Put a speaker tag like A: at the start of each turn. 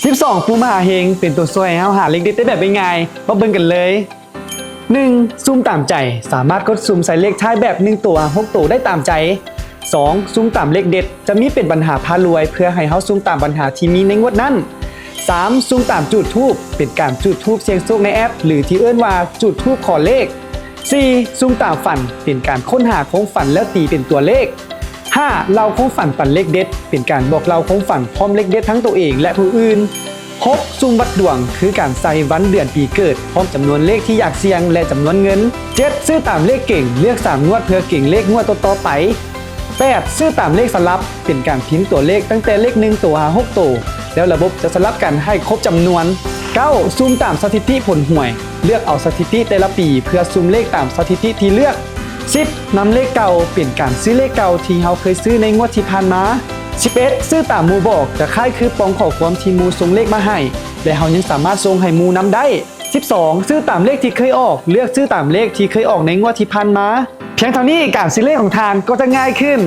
A: 12ผู้มหาเฮงเป็นตัวช่วยให้เราหาเลขเด็ดได้แบบง่ายๆมาเบิ่งกันเลย 1. ซูมตามใจสามารถกดซูมใส่เลขท้ายแบบ1ตัว6ตัวได้ตามใจ 2. ซูมตามเลขเด็ดจะมีเป็นปัญหาพารวยเพื่อให้เฮาซูมตามปัญหาที่มีในงวดนั้น 3. ซูมตามจุดธูปเป็นการจุดธูปเสี่ยงโชคในแอปหรือที่เอิ้นว่าจุดธูปขอเลข 4. ซูมตามฝันเป็นการค้นหาของฝันแล้วตีเป็นตัวเลข 5. เล่าของฝันปันเลขเด็ดเป็นการบอกเล่าของฝันพร้อมเลขเด็ดทั้งตัวเองและผู้อื่น 6. ซูมวัดดวงคือการใส่วันเดือนปีเกิดพร้อมจำนวนเลขที่อยากเสี่ยงและจำนวนเงิน 7. ซื้อตามเลขเก่งเลือก3งวดเพื่อเก่งเลขงวดต่อๆไป 8. ซื้อตามเลขสลับเป็นการพิมพ์ตัวเลขตั้งแต่เลข1ตัวหา6ตัวแล้วระบบจะสลับกันให้ครบจำนวน 9. ซูมตามสถิติผลหวยเลือกเอาสถิติแต่ละปีเพื่อซูมเลขตามสถิติที่เลือก 10. นำเลขเก่าเปลี่ยนการซื้อเลขเก่าที่เราเคยซื้อในงวดที่ผ่านมา 11. ซื้อตามหมู่บอกจะคล้ายคือปองข้อความที่หมู่ส่งเลขมาให้และเรายังสามารถส่งให้หมู่นำได้ 12. ซื้อตามเลขที่เคยออกเลือกซื้อตามเลขที่เคยออกในงวดที่ผ่านมาเพียงเท่านี้การซื้อเลขของทานก็จะง่ายขึ้น